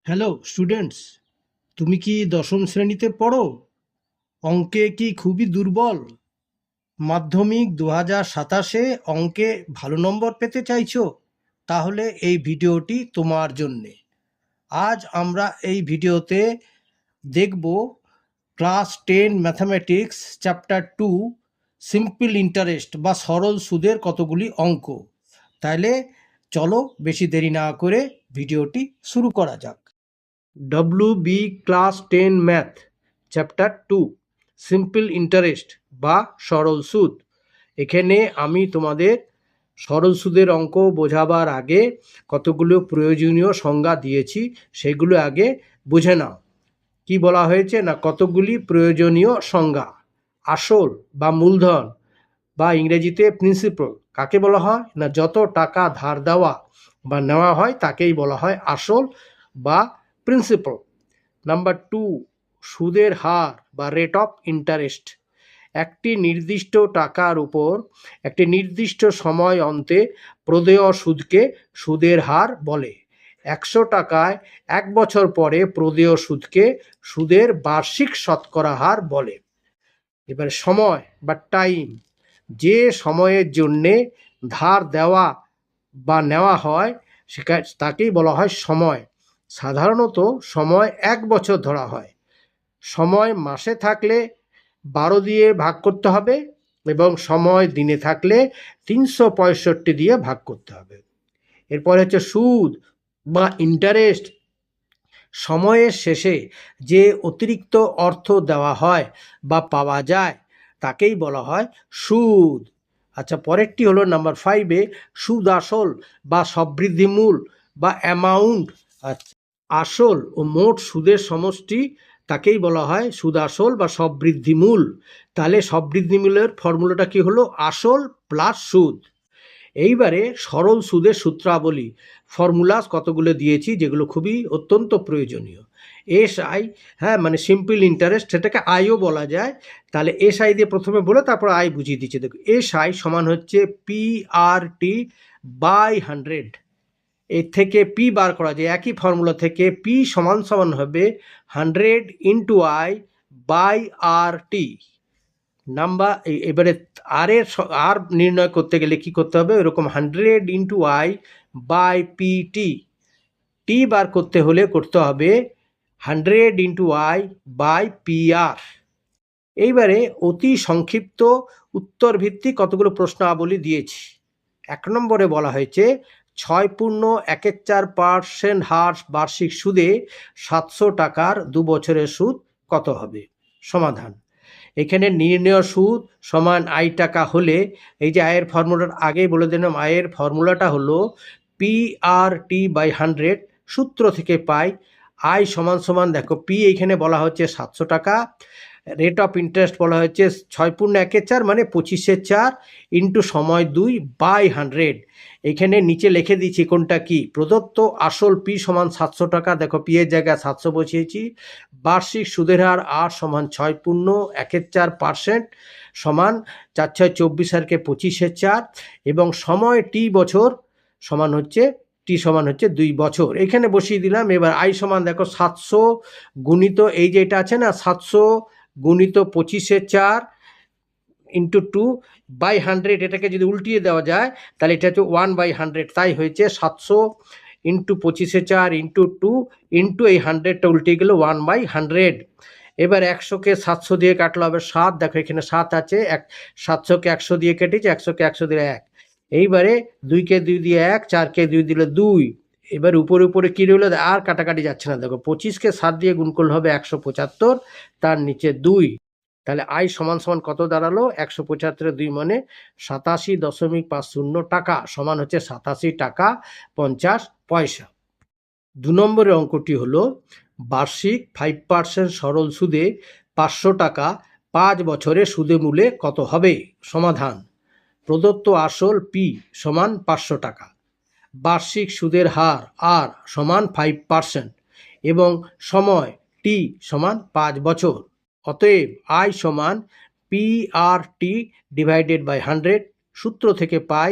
Hello students, তুমি কি দশম শ্রেণীতে পড়ো? অঙ্কে কি খুবই দুর্বল? মাধ্যমিক 2027-এ অঙ্কে ভালো নম্বর পেতে চাইছো? তাহলে এই ভিডিওটি তোমার জন্যে। আজ আমরা এই ভিডিওতে দেখব class 10 mathematics chapter 2 simple interest বা সরল সুদের কতগুলি অঙ্ক। তাহলে চলো বেশি দেরি না করে ভিডিওটি শুরু করা যাক। WB class 10 math chapter 2 simple interest বা সরল সুদ। এখানে আমি তোমাদের সরল সুদের অঙ্ক বোঝাবার আগে কতগুলো প্রয়োজনীয় সংজ্ঞা দিয়েছি, সেগুলো আগে বুঝে নাও। কি বলা হয়েছে না, কতগুলি প্রয়োজনীয় সংজ্ঞা। আসল বা মূলধন বা ইংরেজিতে প্রিন্সিপাল কাকে বলা হয় না, যত টাকা ধার দেওয়া বা নেওয়া হয় তাকেই বলা হয় আসল বা প্রিন্সিপাল। নাম্বার 2, সুদের হার বা রেট অফ ইন্টারেস্ট। একটি নির্দিষ্ট টাকার উপর একটি নির্দিষ্ট সময় অন্তে প্রদেয় সুদকে সুদের হার বলে। 100 টাকায় 1 বছর পরে প্রদেয় সুদকে সুদের বার্ষিক শতকরা হার বলে। এবার সময় বা টাইম, যে সময়ের জন্যে ধার দেওয়া বা নেওয়া হয় তাকেই বলা হয় সময়। সাধারণত সময় 1 বছর ধরা হয়। সময় মাসে থাকলে 12 দিয়ে ভাগ করতে হবে এবং সময় দিনে থাকলে 365 দিয়ে ভাগ করতে হবে। এরপর হচ্ছে সুদ বা ইন্টারেস্ট। সময়ের শেষে যে অতিরিক্ত অর্থ দেওয়া হয় বা পাওয়া যায় তাকেই বলা হয় সুদ। আচ্ছা, পরেরটি হলো নাম্বার 5-এ সুদ আসল বা সবৃদ্ধিমূল বা অ্যামাউন্ট। আচ্ছা, আসল ও মোট সুদের সমষ্টি তাকেই বলা হয় সুদ আসল বা সবৃদ্ধিমূল। তাহলে সবৃদ্ধিমূলের ফর্মুলাটা কি হলো? আসল প্লাস সুদ। এইবারে সরল সুদের সূত্রাবলী ফর্মুলাস কতগুলো দিয়েছি যেগুলো খুবই অত্যন্ত প্রয়োজনীয়। SI, হ্যাঁ, মানে সিম্পল ইন্টারেস্ট, সেটাকে আইও বলা যায়। তাহলে SI দিয়ে প্রথমে বলে তারপর আই বুঝিয়ে দিচ্ছি। দেখো, SI সমান হচ্ছে PRT বাই 100। এর থেকে পি বার করা যায় একই ফর্মুলা থেকে। পি সমান সমান হবে 100 into I by RT। Number এবারে আর নির্ণয় করতে গেলে কি করতে হবে? এরকম 100 ইন্টু আই বাই পিটি। টি বার করতে হলে করতে হবে 100 ইন্টু আই বাই পিআর। এইবারে অতি সংক্ষিপ্ত উত্তর ভিত্তিক কতগুলো প্রশ্নাবলী দিয়েছি। 1 নম্বরে বলা হয়েছে 6.14% হার বার্ষিক সুদে 700 টাকার 2 বছরের সুদ কত হবে? সমাধান। এখানে নির্ণেয় সুদ সমান আই টাকা হলে, এই যে আয়ের ফর্মুলার আগেই বলে দিলাম, আয়ের ফর্মুলাটা হলো PRT বাই 100। সূত্র থেকে পাই আই সমান সমান, দেখো পি এখানে বলা হচ্ছে 700 টাকা, রেট অফ ইন্টারেস্ট বলা হচ্ছে 6.14 মানে 25/4 ইন্টু সময় 2 বাই 100। এখানে নিচে লিখে দিচ্ছি কোনটা কি। প্রদত্ত আসল পি সমান 700 টাকা, দেখো পি এর জায়গায় 700 বসিয়েছি। বার্ষিক সুদের হার আর সমান 6.14% সমান 4×6 = 24 25/4 এবং সময় টি বছর সমান হচ্ছে 2 বছর। এখানে বসিয়ে দিলাম। এবার আই সমান দেখো 700 গুণিত এই যে এটা আছে না, 700 গুণিত 25/4 ইন্টু 2 বাই 100। এটাকে যদি উল্টিয়ে দেওয়া যায় তাহলে এটা হচ্ছে 1/100। তাই হয়েছে 700 ইন্টু 25/4 ইন্টু 2 ইন্টু এই 100টা উল্টে গেল 1/100। এবার 100কে 700 দিয়ে কাটলে হবে 7। দেখো এখানে 7 আছে, 700কে 100 দিয়ে কেটেছে, 100কে 100 দিলে 1। এইবারে 2কে 2 দিয়ে 1, 4কে 2 দিলে 2। এবার উপরে উপরে কী রইল? আর কাটাকাটি যাচ্ছে না। দেখো 25কে 7 দিয়ে গুণ করলে হবে 175, তার নিচে 2। তাহলে আই সমান সমান কত দাঁড়ালো? 175 2 মানে 87.50 টাকা সমান হচ্ছে 87 টাকা 50 পয়সা। 2 নম্বরের অঙ্কটি হলো বার্ষিক 5% সরল সুদে 500 টাকা 5 বছরে সুদে মূলে কত হবে? সমাধান। প্রদত্ত আসল পি সমান 500 টাকা, বার্ষিক সুদের হার আর সমান 5% এবং সময় টি সমান 5 বছর। অতএব আই সমান PRT ডিভাইডেড বাই 100। সূত্র থেকে পাই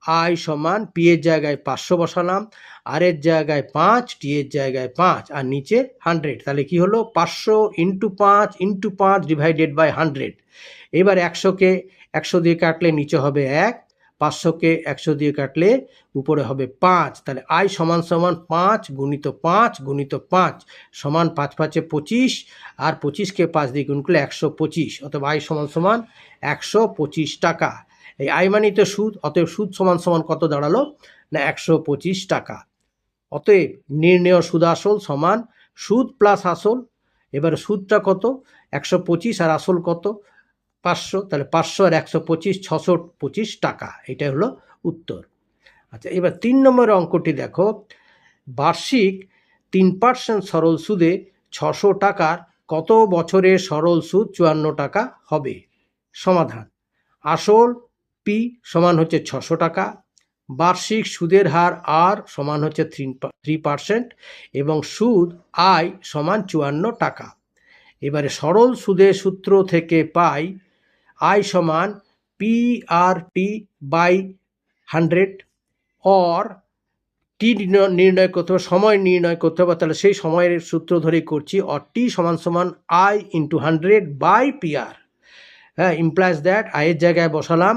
আই সমান পি এর জায়গায় 500 বসালাম, আর এর জায়গায় 5, টি এর জায়গায় 5, আর নিচে 100। তাহলে কি হলো 500 ইন্টু 5 ইন্টু 5 ডিভাইডেড বাই 100। এবার 100কে 100 দিয়ে কাটলে নিচে হবে 1, 500কে 100 দিয়ে কাটলে উপরে হবে 5। তাহলে আই সমান সমান 5 গুণিত 5 গুণিত 5 সমান 5 5 25, আর 25কে 5 দিয়ে গুণ করলে 125। অতএব আই সমান সমান 125 টাকা। এই আই মানেই তো সুদ, অতএব সুদ সমান সমান কত দাঁড়ালো না 125 টাকা। অতএব নির্ণেয় সুদ আসল সমান সুদ প্লাস আসল। এবার সুদটা কত 125 আর আসল কত 500, তাহলে 500 আর 125 625 টাকা। এটাই হলো উত্তর। আচ্ছা, এবার 3 নম্বরের অঙ্কটি দেখো, বার্ষিক 3% সরল সুদে 600 টাকার কত বছরের সরল সুদ 54 টাকা হবে? সমাধান: আসল পি সমান হচ্ছে 600 টাকা, বার্ষিক সুদের হার আর সমান হচ্ছে 3%, এবং সুদ আই সমান 54 টাকা। এবারে সরল সুদের সূত্র থেকে পাই আই সমান P R T by 100, or T নির্ণয় করতে হবে, সময় নির্ণয় করতে হবে। তাহলে সেই সময়ের সূত্র ধরেই করছি, অর টি সমান সমান আই ইন্টু 100 বাই পি আর। হ্যাঁ, ইমপ্লাইজ দ্যাট আয়ের জায়গায় বসালাম,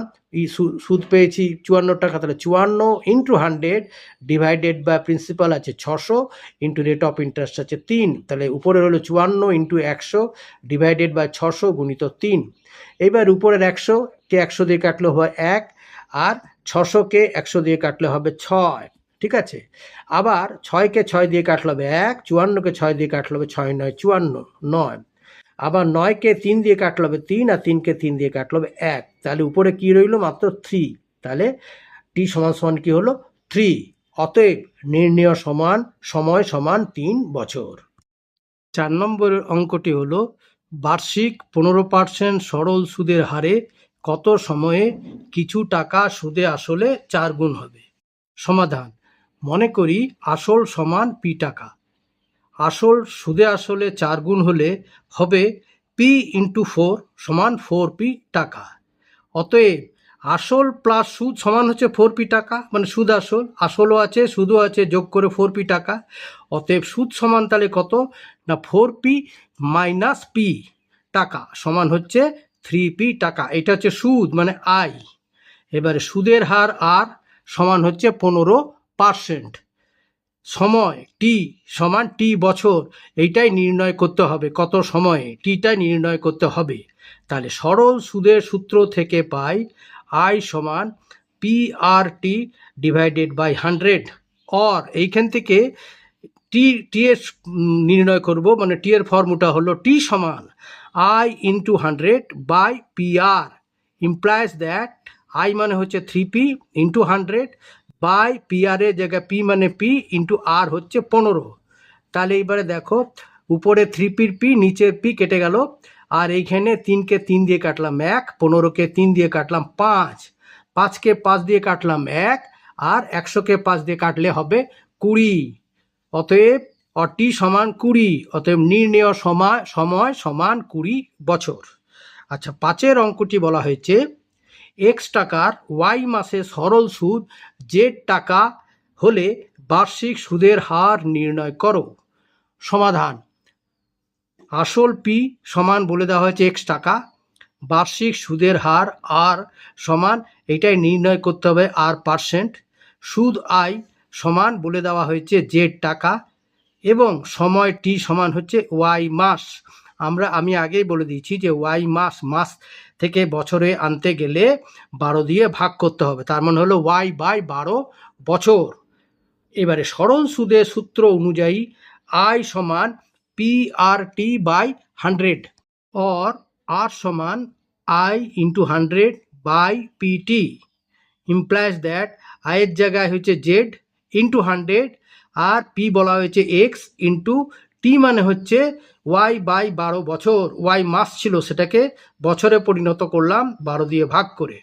সুদ পেয়েছি 54 টাকা, তাহলে 54 ইন্টু 100 ডিভাইডেড বাই প্রিন্সিপাল আছে 600 ইন্টু রেট অফ ইন্টারেস্ট আছে 3। তাহলে উপরে হলো 54 ইন্টু 100 ডিভাইডেড বাই 600 গুণিত 3। এইবার উপরের 100কে 100 দিয়ে কাটলে হবে 1, আর 600কে 100 দিয়ে কাটলে হবে 6। ঠিক আছে, আবার 6কে 6 দিয়ে কাটলে হবে 1, 54কে 6 দিয়ে কাটলে হবে 6 9 54 9, আবার 9কে 3 দিয়ে কাটলে হবে 3, আর 3কে 3 দিয়ে কাটলে হবে 1। তাহলে উপরে কি রইল মাত্র 3। তাহলে টি সমান সমান কি হলো 3। অতএব নির্ণেয় সময় সমান 3 বছর। 4 নম্বরের অঙ্কটি হলো, বার্ষিক 15% সরল সুদের হারে কত সময়ে কিছু টাকা সুদে আসলে 4 গুণ হবে? সমাধান: মনে করি আসল সমান পি টাকা, আসল সুদে আসলে 4 গুণ হলে হবে পি ইন্টু 4 সমান 4p টাকা। অতএব আসল প্লাস সুদ সমান হচ্ছে 4p টাকা, মানে সুদ আসলও আছে সুদও আছে, যোগ করে 4p টাকা। অতএব সুদ সমান তাহলে কত না 4p মাইনাস পি টাকা সমান হচ্ছে 3p টাকা। এটা হচ্ছে সুদ মানে আই। এবারে সুদের হার আর সমান হচ্ছে 15%, সময় টি সমান টি বছর, এইটাই নির্ণয় করতে হবে, কত সময়ে টিটাই নির্ণয় করতে হবে। তাহলে সরল সুদের সূত্র থেকে পাই আই সমান P R T divided by 100, or এইখান থেকে টি এর নির্ণয় করব, মানে টি এর ফর্মুলা হলো টি সমান I into 100 by P R, implies that I মানে হচ্ছে 3p ইন্টু 100 বাই পি আর এর জায়গায় পি মানে পি ইন্টু আর হচ্ছে 15। তাহলে এইবারে দেখো উপরে 3pর পি নিচের পি কেটে গেল, আর এইখানে 3কে 3 দিয়ে কাটলাম 1, 15কে 3 দিয়ে কাটলাম 5, 5কে 5 দিয়ে কাটলাম 1, আর 100কে 5 দিয়ে কাটলে হবে 20। অতএব টি সমান 20, অতএব নির্ণেয় সময় সমান 20 বছর। আচ্ছা, 5 অঙ্কটি বলা হয়েছে, এক্স টাকার ওয়াই মাসে সরল সুদ জেড টাকা হলে বার্ষিক সুদের হার নির্ণয় করো। সমাধান: আসল পি সমান বলে দেওয়া হয়েছে এক্স টাকা, বার্ষিক সুদের হার আর সমান এটাই নির্ণয় করতে হবে আর %, সুদ আই সমান বলে দেওয়া হয়েছে জেড টাকা, এবং সময় টি সমান হচ্ছে ওয়াই মাস। আমি আগেই বলে দিয়েছি যে ওয়াই মাস থেকে বছরে আনতে গেলে 12 দিয়ে ভাগ করতে হবে, তার মানে হলো ওয়াই বাই 12 বছর। এবারে সরল সুদের সূত্র অনুযায়ী আই সমান P R T by 100, or R সমান I into 100 by PT, implies that আয়ের জায়গায় হচ্ছে জেড ইন্টু 100, আর পি বলা হয়েছে এক্স ইন্টু টি মানে হচ্ছে ওয়াই বাই 12 বছর। ওয়াই মাস ছিল, সেটাকে বছরে পরিণত করলাম 12 দিয়ে ভাগ করে।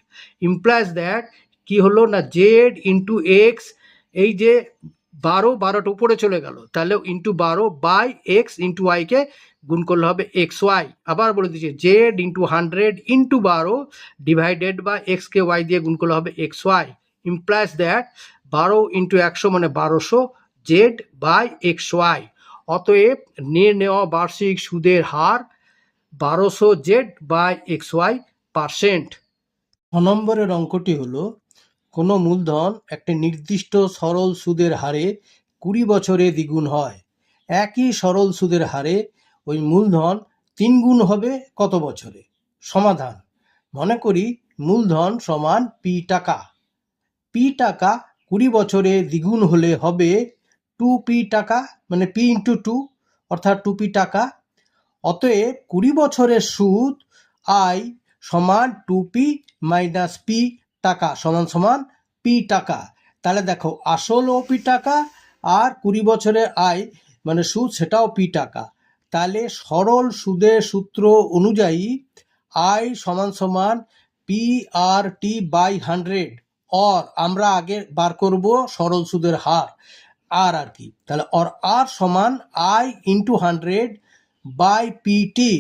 ইমপ্লাইজ দ্যাট কি হলো না জেড ইন্টু এক্স, এই যে 12টা উপরে চলে গেল, তাহলে ইন্টু 12 বাই এক্স ইন্টু ওয়াইকে গুণ করলে হবে এক্স ওয়াই। আবার বলে দিচ্ছি জেড ইন্টু 100 ইন্টু 12 ডিভাইডেড বা এক্সকে ওয়াই দিয়ে গুণ করলে হবে X Y. Implies that 12 into 100 মানে 1200 জেড বাই এক্স ওয়াই। অতএব নেওয়া বার্ষিক সুদের হার 1200 জেড বাই এক্স ওয়াই %। 6 নম্বরের অঙ্কটি হলো কোনো মূলধন একটি নির্দিষ্ট সরল সুদের হারে 20 বছরে দ্বিগুণ হয়। একই সরল সুদের হারে ওই মূলধন 3 গুণ হবে কত বছরে? সমাধান: মনে করি মূলধন সমান পি টাকা। পি টাকা 20 বছরে দ্বিগুণ হলে হবে 2p টাকা, মানে p ইন্টু 2 অর্থাৎ 2p টাকা। অতএব 20 বছরের সুদ আই সমান 2p মাইনাস p টাকা সমান সমান p টাকা। তাহলে দেখো আসলও p টাকা আর 20 বছরের আয় মানে সুদ সেটাও p টাকা। তাহলে সরল সুদের সূত্র অনুযায়ী আই সমান সমান PRT বাই 100, অর আমরা আগে বার করব সরল সুদের হার আর কি। তাহলে আর সমান I into 100 by PT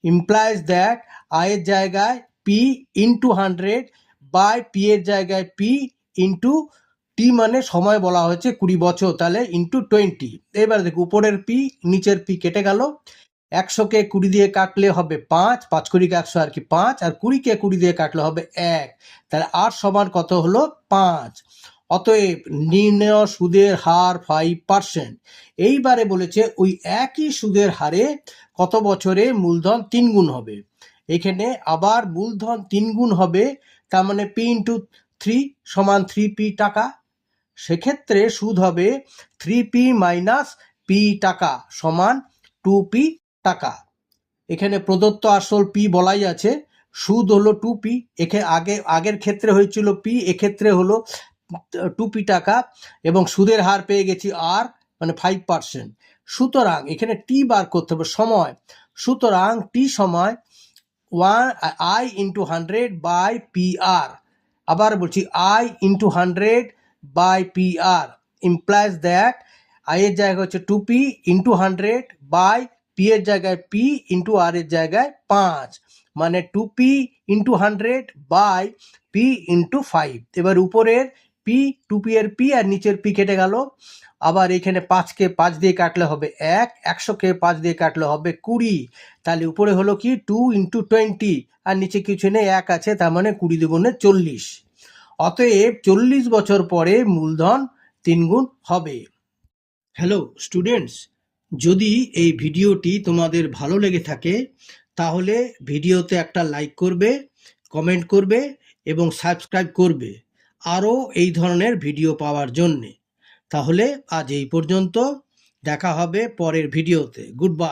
implies that আয়ের জায়গায় পি ইন্টু 100 বাই পি এর জায়গায় পি ইন্টু টি মানে সময় বলা হয়েছে 20 বছর, তাহলে ইন্টু 20। এবার দেখো উপরের পি নিচের পি কেটে গেল। 100কে 20 দিয়ে কাটলে হবে 5, 5 কুড়ি 100 আর কি 5, আর 20কে 20 দিয়ে কাটলে হবে 1। তাহলে আর সমান কত হলো? 5। অতএব নির্ণেয় সুদের হার 5%। এইবারে বলেছে ওই একই সুদের হারে কত বছরে মূলধন 3 গুণ হবে। এখানে আবার মূলধন 3 গুণ হবে, তার মানে পি ইন্টু 3 সমান 3p টাকা। সেক্ষেত্রে সুদ হবে 3p মাইনাস পি টাকা সমান 2p টাকা। এখানে প্রদত্ত আসল পি বলাই আছে, সুদ হলো 2p। আগের ক্ষেত্রে হয়েছিল পি, এক্ষেত্রে হলো 2p টাকা, এবং সুদের হার পেয়ে গেছি আর মানে 5%। সুতরাং এখানে টি বার করতে হবে সময়। সুতরাং টি সময় I into 100 by P R. আবার বলছি I into 100 by P R implies that I এর জায়গায় হচ্ছে 2p ইন্টু 100 বাই পি এর জায়গায় p ইন্টু আর এর জায়গায় 5, মানে 2p into 100 by p into 5। এবার উপরের p 2p এর p আর নিচের p কেটে গেল। আবার এখানে 5কে 5 দিয়ে কাটলে হবে 1, 100কে 5 দিয়ে কাটলে হবে 20। তাহলে উপরে হলো কি 2 ইন্টু 20 আর নিচে কিছু নেই 1 আছে, তার মানে 20 দুগুণে 40। অতএব 40 বছর পরে মূলধন 3 গুণ হবে। হ্যালো স্টুডেন্টস, যদি এই ভিডিওটি তোমাদের ভালো লেগে থাকে তাহলে ভিডিওতে একটা লাইক করবে, কমেন্ট করবে এবং সাবস্ক্রাইব করবে আরও এই ধরনের ভিডিও পাওয়ার জন্যে। তাহলে আজ এই পর্যন্ত, দেখা হবে পরের ভিডিওতে। Good bye.